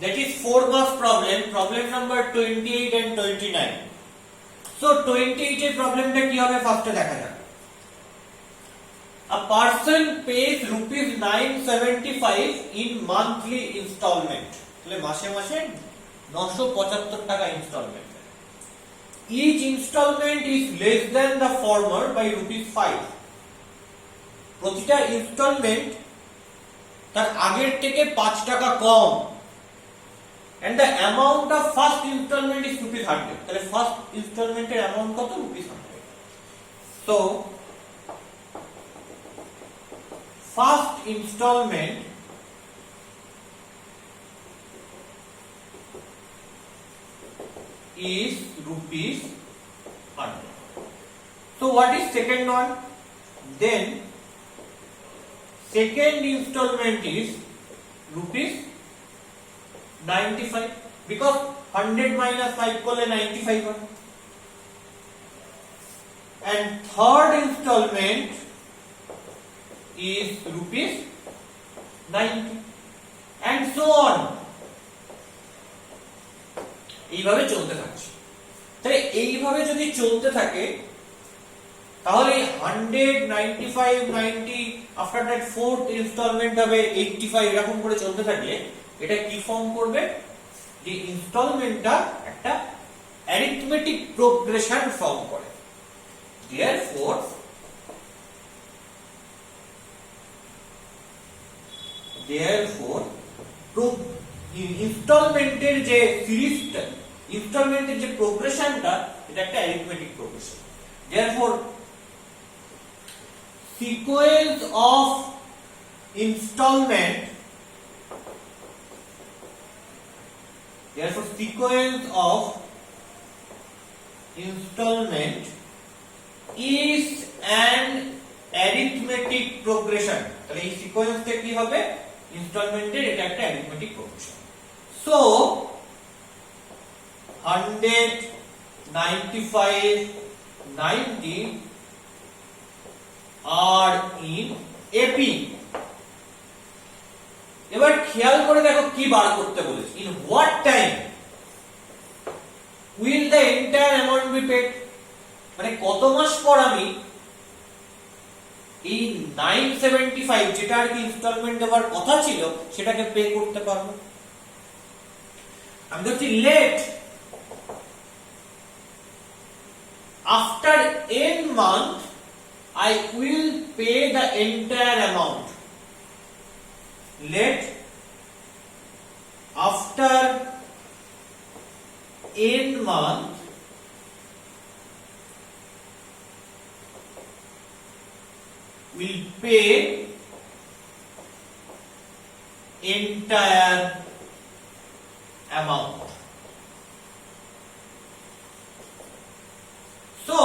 that is 4 marks problem number 28 and 29. So 28 এর প্রবলেমটা কি হবে ফার্স্টে দেখা যাক। A person pays rupees 975 in monthly installment. তাহলে মাসে মাসে 975 টাকা instalment. Each installment is less than the former by rupees 5. প্রতিটা ইনস্টলমেন্ট তার আগের থেকে 5 টাকা কম। And the amount of first installment is rupees 100. তাহলে ফার্স্ট ইনস্টলমেন্টের অ্যামাউন্ট কত? rupees 100. So first installment is rupees 100. So what is second one? Then second installment is rupees 95 because 100 minus 5 করলে 95 হয়। And third installment is rupees 90 and so on. এইভাবে চলতে থাকছে। তাহলে এইভাবে যদি চলতে থাকে তাহলে 100 95 90 আফটার দ্যাট ফোর্থ ইনস্টলমেন্ট হবে 85 এরকম করে চলতে থাকলে এটা কি ফর্ম করবে? যে ইনস্টলমেন্টটা একটা অ্যারিথমেটিক প্রোগ্রেশন ফর্ম করে। Therefore ইনস্টলমেন্টের যে সিরিজটা, ইনস্টলমেন্টের যে প্রোগ্রেশনটা, এটা একটা arithmetic progression. Therefore sequence of installment is an arithmetic progression. তাহলে এই সিকোয়েন্সটা কি হবে? ইনস্টলমেন্টের এটা একটা arithmetic progression. So 100 95 90 are in AP. এবার খেয়াল করে দেখো কি বার করতে বলেছে। In what time will the entire amount be paid? মানে কত মাস পর আমি এই 975 যেটা আর কি ইনস্টলমেন্ট দেওয়ার কথা ছিল সেটাকে পে করতে পারবো। আমি বলছি late after n month I will pay the entire amount. Let after n month will pay entire amount. So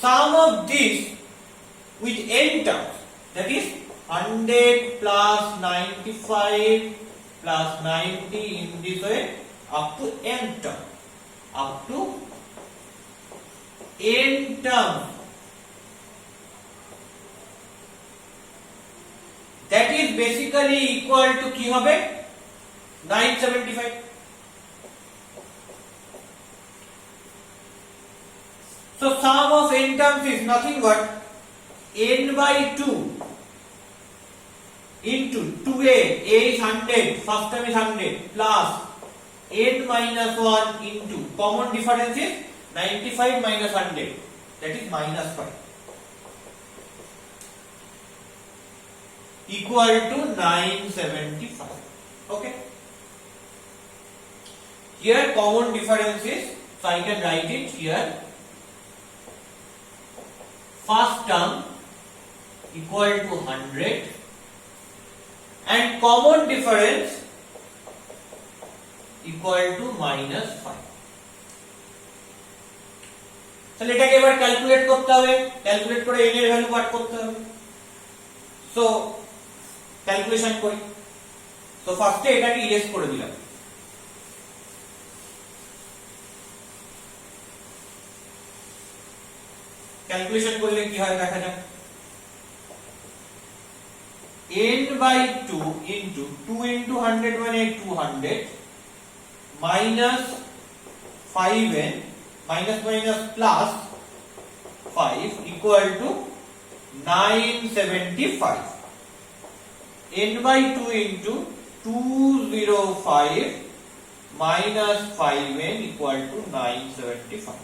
sum of this with n terms, that is 100 plus 95 plus 90 in this way up to n term, up to n term, that is basically equal to কি হবে? 975. So sum of n terms is nothing but n by 2 into 2a, a is 100, first term is 100, plus n minus 1 into common difference is 95 minus 100, that is minus 5, equal to 975. Okay. Here common difference is, so I can write it here. First term equal to 100 and common difference equal to minus 5. তাহলে এটাকে এবার calculate করতে হবে, calculate করে n এর value বার করতে হবে। So calculation করি। তো ফার্স্টে এটাকে ইরেজ করে দিলাম। ক্যালকুলেশন করলে কি হয় দেখা যাক। n by 2 into 2 into 100 মানে 200 minus 5n minus minus plus 5 equal to 975. n by 2 into 205 minus 5n equal to 975.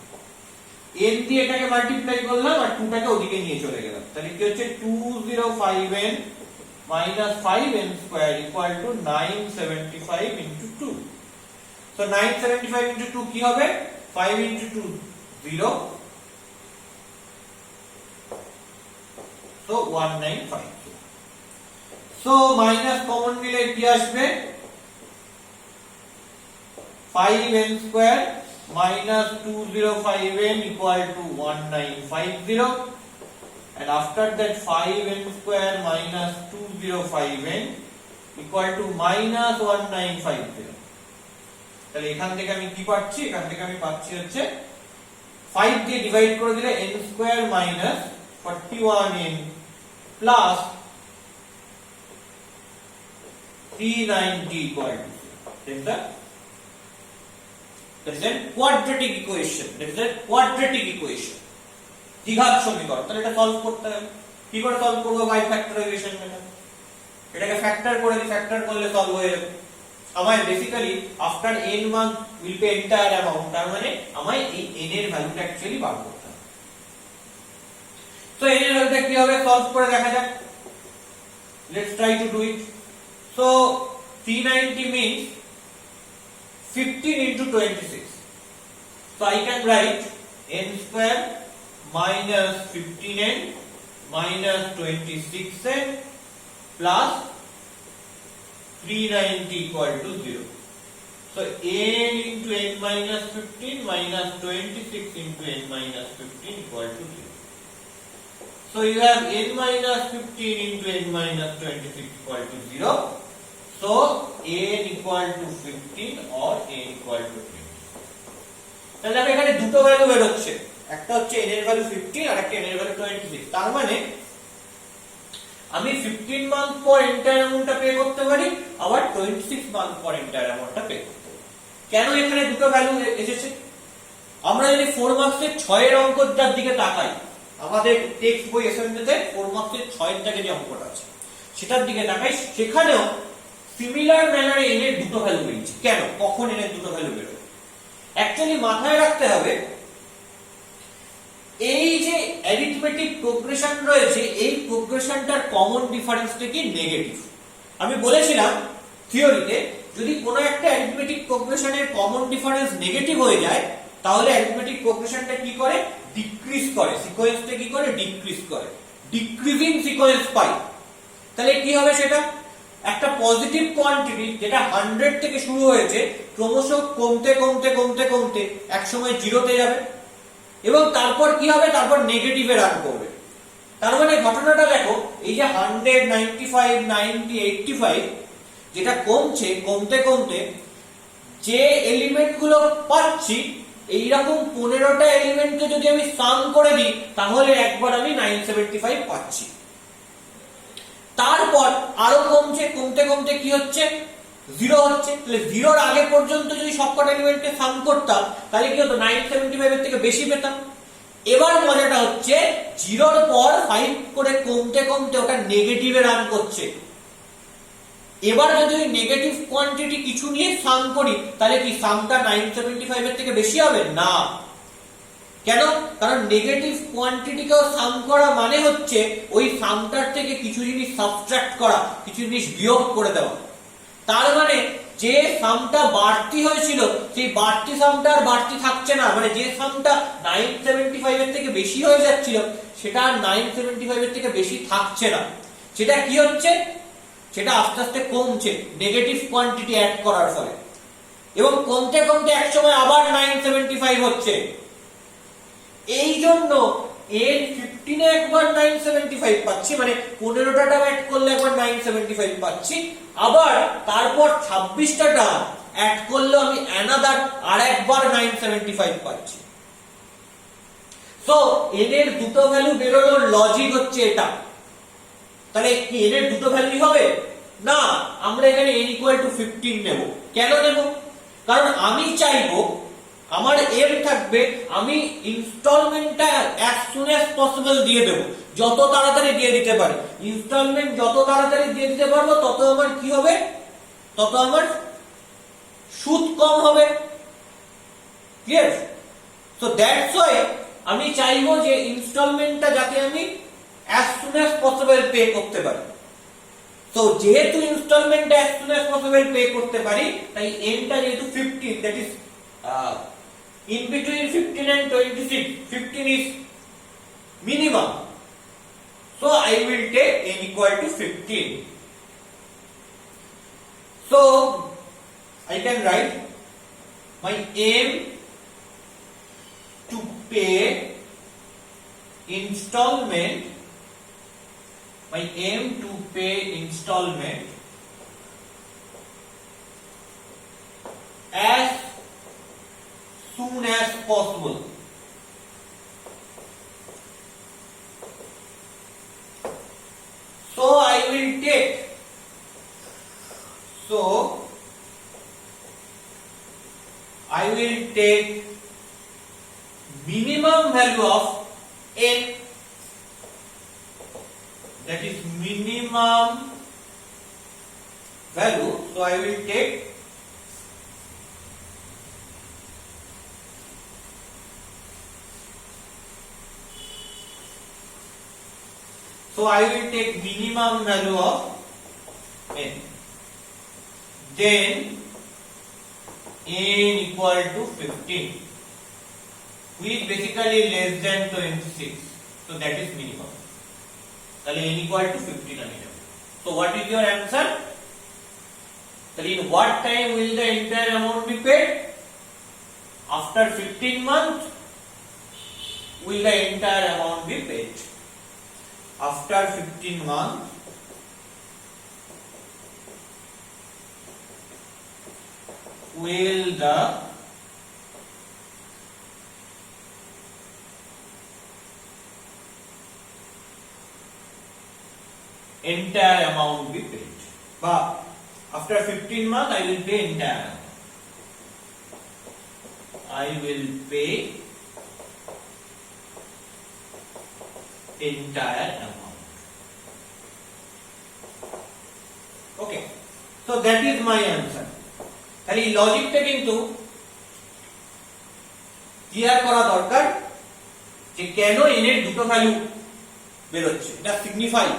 n দিয়ে এটাকে মাল্টিপ্লাই করলাম আর 2 টাকে ওদিকে নিয়ে চলে গেলাম, তাহলে কি হচ্ছে 205n minus 5n square equal to 975 into 2. So 975 into 2 কি হবে? 5 into 2 0, so 1952. So minus common নিলে কি আসবে? 5n square minus 205n equal to 1950, and after that 5n square minus 205n equal to minus 1950. তাহলে এখান থেকে আমি কি পাচ্ছি? এখান থেকে আমি পাচ্ছি হচ্ছে 5 দিয়ে ডিভাইড করে দিলে n square minus 41n plus 390 equal to 0. That is a quadratic equation. That is a quadratic equation. দ্বিঘাত সমীকরণ। তাহলে এটা সলভ করতে হবে। কি করে সলভ করব? By factorization method. এটাকে ফ্যাক্টর করে দিই, ফ্যাক্টর করলে সলভ হয়ে যাবে। আমায় বেসিক্যালি আফটার n মান উইল পে এন্টায়ার অ্যামাউন্ট, তার মানে আমায় এই n এর ভ্যালুটা অ্যাকচুয়ালি বার করতে হবে। সো n এর ভ্যালুটা কি হবে সলভ করে দেখা যাক। Let's try to do it. So 390 means 15 into 26. So I can write n square minus 15n minus 26n plus 390 equal to 0. So n into n minus 15 minus 26 into n minus 15 equal to 0. So you have n minus 15 into n minus 26 equal to 0. So n equal to 15 or n equal to 20. তাহলে আমি এখানে দুটো value বের হচ্ছে, একটা হচ্ছে n এর value 15 আর একটা n এর ভ্যালু 26। তার মানে আমি 15 মান্থ পর এন্টায়ার অ্যামাউন্টটা পে করতে পারি, আবার 26 মান্থ পর এন্টায়ার অ্যামাউন্টটা পে করতে পারি। কেন এখানে দুটো ভ্যালু এসেছে? আমরা যদি 4 মার্কসের 6 এর অঙ্কটার দিকে তাকাই, আমাদের টেক্সট বই অ্যাসাইনমেন্টে 4 মার্কসের 6 এর দাগে যে অঙ্কটা আছে সেটার দিকে তাকাই, সেখানেও সিমিলার ম্যানারে n এর দুটো ভ্যালু বেরিয়েছে। কেন? কখন n এর দুটো ভ্যালু বেরোয়? অ্যাকচুয়ালি মাথায় রাখতে হবে, এই যে অ্যারিথমেটিক প্রোগ্রেশন রয়েছে, এই প্রোগ্রেশনটার কমন ডিফারেন্সটা কি? নেগেটিভ। আমি বলেছিলাম থিওরিতে, যদি কোনো একটা অ্যারিথমেটিক প্রোগ্রেশনের কমন ডিফারেন্স নেগেটিভ হয়ে যায়, তাহলে অ্যারিথমেটিক প্রোগ্রেশনটা কি করে? ডিক্রিজ করে। সিকোয়েন্সটা কি করে? ডিক্রিজ করে। ডিক্রিজিং সিকোয়েন্স পাই। তাহলে কি হবে সেটা? একটা পজিটিভ কোয়ান্টিটি যেটা 100 থেকে শুরু হয়েছে, ক্রমশ কমতে কমতে কমতে কমতে একসময় 0 তে যাবে, এবং তারপর কি হবে? তারপর নেগেটিভে রান করবে। তার মানে ঘটনাটা দেখো, এই যে 100, 95, 90, 85 যেটা কমছে, কমতে কমতে যে এলিমেন্ট গুলো পাচ্ছি, এইরকম 15টা এলিমেন্টকে যদি আমি সাম করে দিই, তাহলে একবার আমি 975 পাচ্ছি। তারপর আরো কমছে, কমতে কমতে কি হচ্ছে? 0 হচ্ছে। তাহলে 0 আগে পর্যন্ত যদি সবকটা এলিমেন্টকে সাম করতাম, তাহলে কি হতো? 975 এর থেকে বেশি পেতাম। এবার মজাটা হচ্ছে, 0 পর 5 করে কমতে কমতে ওটা নেগেটিভে রান করছে। এবার যদি ওই নেগেটিভ কোয়ান্টিটি কিছু নিয়ে সাম করি, তাহলে কি সামটা 975 এর থেকে বেশি হবে? না। কেন? কারণ নেগেটিভ কোয়ান্টিটিকেও সাম করা মানে হচ্ছে ওই সামটার থেকে কিছু জিনিস সাবট্রাক্ট করা, কিছু জিনিস বিয়োগ করে দেওয়া। তার মানে যে সামটা বাড়তি হয়েছিল, সেই বাড়তি সামটা আর বাড়তি থাকছে না। মানে যে সামটা 975 এর থেকে বেশি হয়ে যাচ্ছিল, সেটা আর 975 এর থেকে বেশি থাকছে না। সেটা কি হচ্ছে? সেটা আস্তে আস্তে কমছে নেগেটিভ কোয়ান্টিটি অ্যাড করার ফলে, এবং কমতে কমতে একসময় আবার 975 হচ্ছে। এই জন্য এর 15 এ একবার 975 পাচ্ছি, মানে 15টা টার্ম অ্যাড করলে একবার 975 পাচ্ছি, আবার তারপর 26টা টার্ম অ্যাড করলে আমি অ্যানাদার আরেকবার 975 পাচ্ছি। সো n এর দুটো ভ্যালু বেরোনোর লজিক হচ্ছে এটা। তাহলে কি n এর দুটো ভ্যালু হবে না, আমরা এখানে n ইকুয়াল টু 15 নেব। কেন নেব? কারণ আমি চাইবো আমার এম থাকবে আমি ইনস্টলমেন্টটা as soon as possible দিয়ে দেব, যত তাড়াতাড়ি দিয়ে দিতে পারি। ইনস্টলমেন্ট যত তাড়াতাড়ি দিয়ে দিতে পারবো তত আমার কি হবে, তত আমার সুদ কম হবে। ক্লিয়ার? সো দ্যাটস ওয়াই আমি চাইবো যে ইনস্টলমেন্টটা যাতে আমি as soon as possible pay করতে পারি। তো যেহেতু ইনস্টলমেন্টটা as soon as possible pay করতে পারি, তাই এনটা যেহেতু 15, that is in between 15 and 26, 15 is minimum, so I will take n equal to 15. So I can write my aim to pay installment, my aim to pay installment as soon as possible. So I will take, so I will take minimum value of n, that is minimum value, so I will take minimum value of n, then n equal to 15, which is basically less than 26, so that is minimum. তাহলে n equal to 15 আমি নেব। So what is your answer? তাহলে in what time will the entire amount be paid? After 15 months will the entire amount be paid. After 15 months will the entire amount be paid. But after 15 months I will pay entire amount. I will pay entire amount. Okay, so that is my answer. তাহলে এই লজিকটা কিন্তু clear করা দরকার যে কেন n এর দুটো value বেরোচ্ছে, এটা সিগনিফাই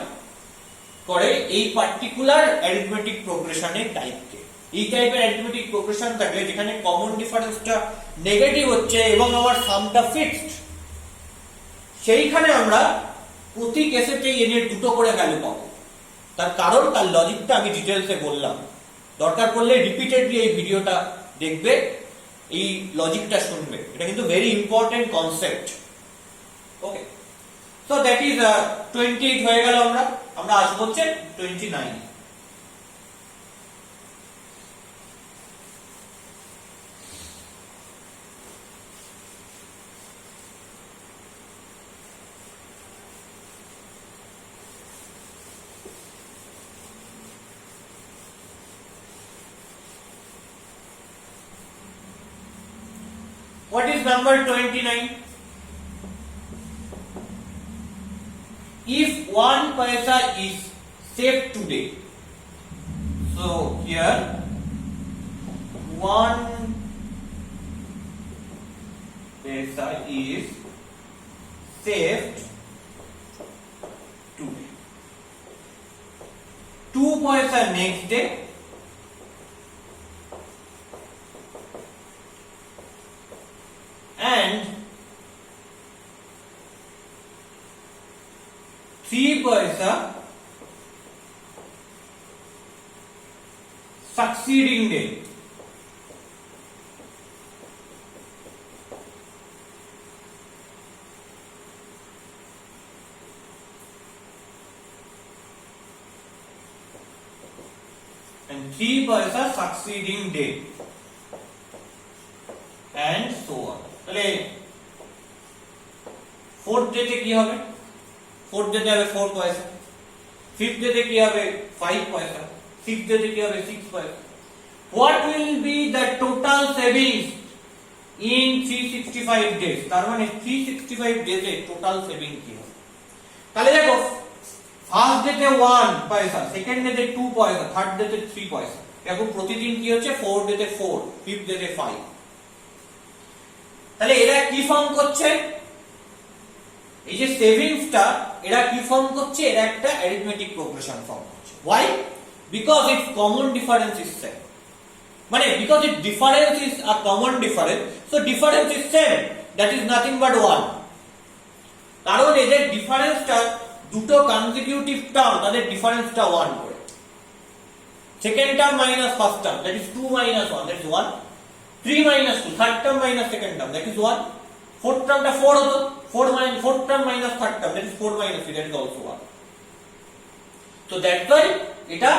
করে এই পার্টিকুলার অ্যারিথমেটিক প্রোগ্রেশনের টাইপকে। এই টাইপের অ্যারিথমেটিক প্রোগ্রেশন থাকলে যেখানে কমন ডিফারেন্সটা নেগেটিভ হচ্ছে এবং আমার সামটা ফিক্সড, সেইখানে আমরা প্রতি কেসেতেই n এর দুটো করে ভ্যালু পাবো। তার কারণ তার লজিকটা আমি ডিটেইলসে বললাম, দরকার পড়লে রিপিটেডলি এই ভিডিওটা দেখবে, এই লজিকটা শুনবে, এটা কিন্তু very important concept. Okay, so that is 28 হয়ে গেল। আমরা আসবো হচ্ছে 29। What is number 29? If 1 paisa is saved today, so here 1 paisa is saved today, 2 paisa next day, and 3 paisa succeeding day. And 3 paisa succeeding day, and so on. তাহলে fourth ডেতে কি হবে? Fourth ডেতে হবে 4 পয়সা। 5th ডেতে কি হবে 5 পয়সা, 6th ডেতে কি হবে 6 পয়সা। What will be the total savings in 365 days? তার মানে 365 ডেজে টোটাল সেভিং কি হবে? তাহলে দেখো ফার্স্ট ডেতে 1 পয়সা, সেকেন্ড ডেতে 2 পয়সা, থার্ড ডেতে 3 পয়সা। দেখো প্রতিদিন কি হচ্ছে 4 ডেতে 4, 5th ডেতে 5। তাহলে এরা কি ফর্ম করছে? এই যে সেভিংসটা এরা কি ফর্ম করছে? এরা একটা অ্যারিথমেটিক প্রোগ্রেশন ফর্ম করছে। Why? Because its common difference is same. মানে because its difference is a common difference, so difference is same, that is nothing but 1. কারণ এদের ডিফারেন্সটা দুটো কনসিকিউটিভ টার্ম, তাদের ডিফারেন্সটা 1 করে। Second term minus first term, that is 2 minus 1, that is 1. 3 minus 2, third term minus second term, that is 1. Fourth টার্মটা 4 হতো, 4 term minus third term, that is 4 minus 3, that is also 1. So that's why এটা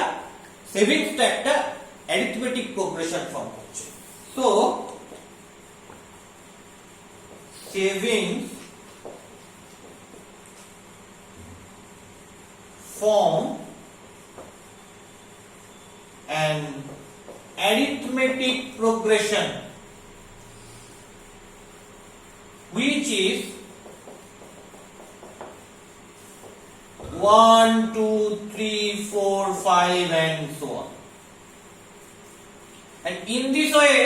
সেভিংসটা একটা arithmetic progression form করছে। So savings form an arithmetic progression which is 1, 2, 3, 4, 5 and so on. And in this way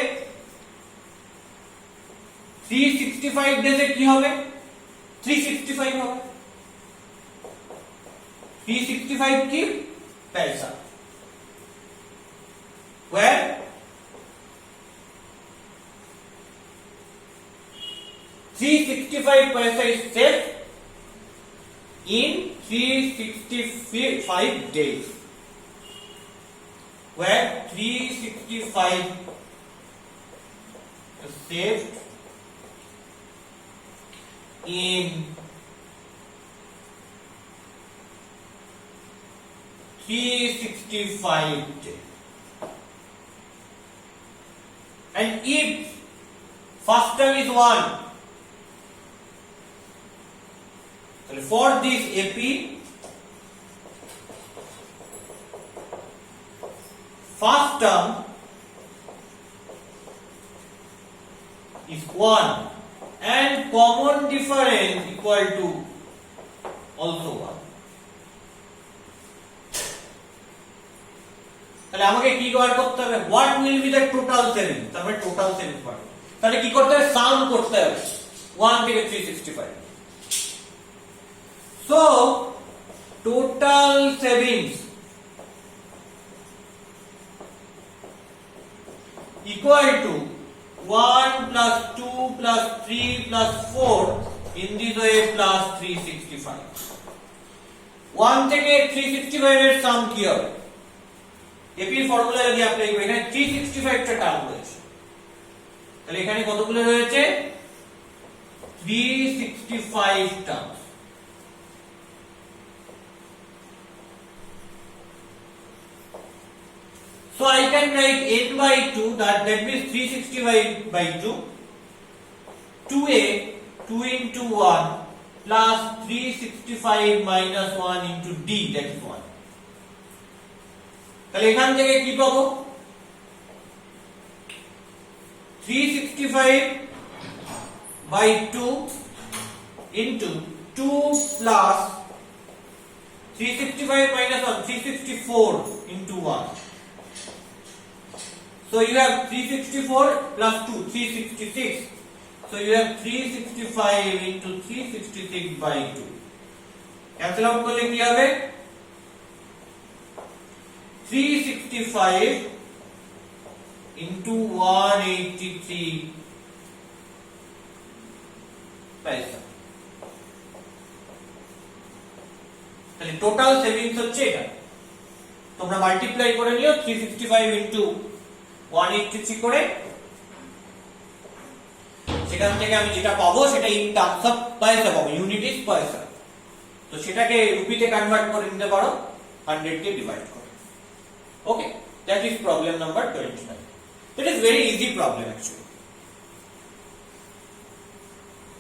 365 days এ কি হবে? 365 হবে। 365 কি पैसा, where 365 पैसा is saved in 365 days, where 365 is saved in 365 days. And if first term is 1, for this AP first term is 1 and common difference equal to also 1. তাহলে আমাকে কি বার করতে হবে? What will be the total savings? তারপরে total savings পাবো। তাহলে কি করতে হবে? সাম করতে হবে 1 থেকে 365। So total savings equal to 1 plus 2 plus 3 plus 4 in this way plus 365. 1 থেকে 365 এর সাম কি হবে? এপি ফর্মুলা যদি অ্যাপ্লাই করি, এখানে 365 টা টার্ম রয়েছে, তাহলে এখানে কতগুলো রয়েছে? 365 term. So I can write n by 2, that means 365 by 2, 2a, 2 into 1 plus 365 minus 1 into d, that is 1. তাহলে এখান থেকে কি পাবো? 365 by 2 into 2 plus 365 minus 1, 364 into 1. So you have 364 plus 2, 366. So you have 365 into 366 by 2. Cancel out করলে কি হবে? 365 into 183 पैसा। তাহলে টোটাল সেভিংস হচ্ছে এটা। তোমরা মাল্টিপ্লাই করে নিও 365 into 183 করে, সেখান থেকে আমি যেটা পাবো সেটা ইন টার্মস অফ পয়সা পাবো, ইউনিট ইজ পয়সা। তো সেটাকে রুপিতে কনভার্ট করে নিতে পারো 100 কে ডিভাইড করে। ওকে, that is problem number 29. That is very easy problem actually.